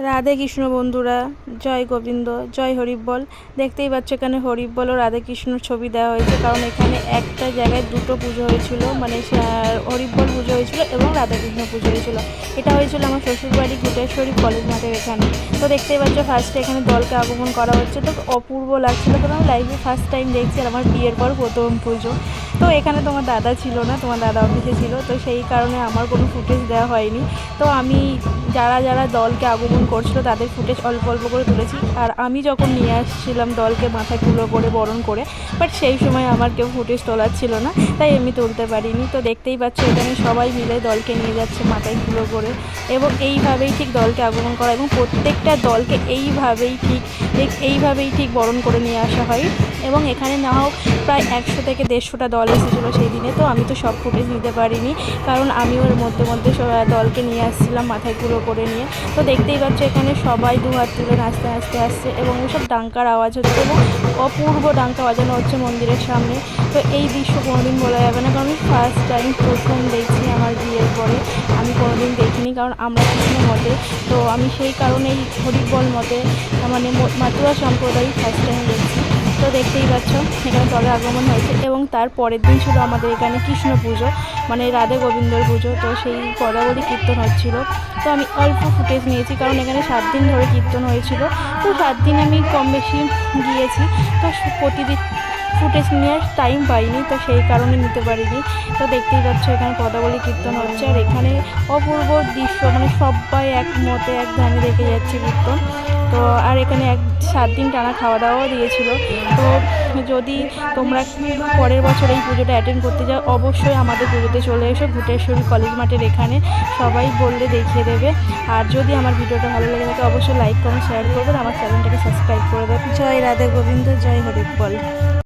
রাধে কৃষ্ণ বন্ধুরা, জয় গোবিন্দ, জয় হরিবল। দেখতেই পাচ্ছ এখানে হরিবল ও রাধে কৃষ্ণর ছবি দেওয়া হয়েছে, কারণ এখানে একটা জায়গায় দুটো পুজো হয়েছিল, মানে হরিবল পুজো হয়েছিল এবং রাধাকৃষ্ণ পুজো হয়েছিল। এটা হয়েছিল আমার শ্বশুরবাড়ি ঘুটেশ্বরী কলেজ মাঠের এখানে। তো দেখতেই পাচ্ছ ফার্স্টে এখানে দলকে আগমন করা হচ্ছে, তো অপূর্ব লাগছিল, কারণ আমি লাইভে ফার্স্ট টাইম দেখছি আর আমার বিয়ের পর প্রথম পুজো। তো এখানে তোমার দাদা ছিল না, তোমার দাদা অফিসে ছিল, তো সেই কারণে আমার কোনো ফুটেজ দেওয়া হয়নি। তো আমি যারা যারা দলকে আগমন করছিল তাদের ফুটেজ অল্প অল্প করে তুলেছি। আর আমি যখন নিয়ে আসছিলাম দলকে মাথায় তুলো করে বরণ করে, বাট সেই সময় আমার কেউ ফুটেজ তোলার ছিল না, তাই আমি তুলতে পারিনি। তো দেখতেই পাচ্ছ এখানে সবাই মিলে দলকে নিয়ে যাচ্ছে মাথায় তুলো করে, এবং এইভাবেই ঠিক দলকে আগমন করা, এবং প্রত্যেকটা দলকে এইভাবেই ঠিক বরণ করে নিয়ে আসা হয়। এবং এখানে না হোক প্রায় 100 থেকে 150টা দল এসেছিলো সেই দিনে। তো আমি তো সব ফুটেজ নিতে পারিনি, কারণ আমিও এর মধ্যে দলকে নিয়ে আসছিলাম মাথায় তুলো করে নিয়ে। তো দেখতেই পাচ্ছ এখানে সবাই দুহাত তুলে নাচতে নাচতে আসছে, এবং ওইসব ডাঙ্কার আওয়াজ হচ্ছে, এবং অপূর্ব ডাঙ্কা বাজানো হচ্ছে মন্দিরের সামনে। তো এই দৃশ্য কোনোদিন বলা যাবে না, কারণ আমি ফার্স্ট টাইম প্রথম দেখছি আমার বিয়ের পরে। আমি কোনোদিন দেখিনি, কারণ আমরা কৃষ্ণ মতে, তো আমি সেই কারণেই হরিবল মতে মানে মাতুয়া সম্প্রদায় ফার্স্ট টাইম দেখছি। তো দেখতেই পাচ্ছ এখানে দলের আগমন হয়েছে, এবং তার পরের দিন ছিল আমাদের এখানে কৃষ্ণ পুজো, মানে রাধে গোবিন্দর পুজো। তো সেই পদাবলী কীর্তন হচ্ছিল। তো আমি অল্প ফুটেজ নিয়েছি, কারণ এখানে 7 দিন ধরে কীর্তন হয়েছিল। তো 7 দিন আমি কম বেশি গিয়েছি, তো প্রতিদিন ফুটেজ নেওয়ার টাইম পাইনি, তো সেই কারণে নিতে পারিনি। তো দেখতেই পাচ্ছ এখানে পদাবলী কীর্তন হচ্ছে, আর এখানে অপূর্ব দৃশ্য, মানে সবাই একমতে এক ধ্যানে দেখে যাচ্ছে কীর্তন। তো আর এখানে 7 দিন টানা খাওয়া দাওয়াও দিয়েছিল। তো যদি তোমরা পরের বছর এই পুজোটা অ্যাটেন্ড করতে যাও, অবশ্যই আমাদের পুজোতে চলে এসো ঘুটেশ্বরী কলেজ মাঠের এখানে, সবাই বললে দেখিয়ে দেবে। আর যদি আমার ভিডিওটা ভালো লেগে থাকে অবশ্যই লাইক কমেন্ট শেয়ার করবেন, আমার চ্যানেলটাকে সাবস্ক্রাইব করে দেবেন। জয় রাধে গোবিন্দ, জয় হরিবল।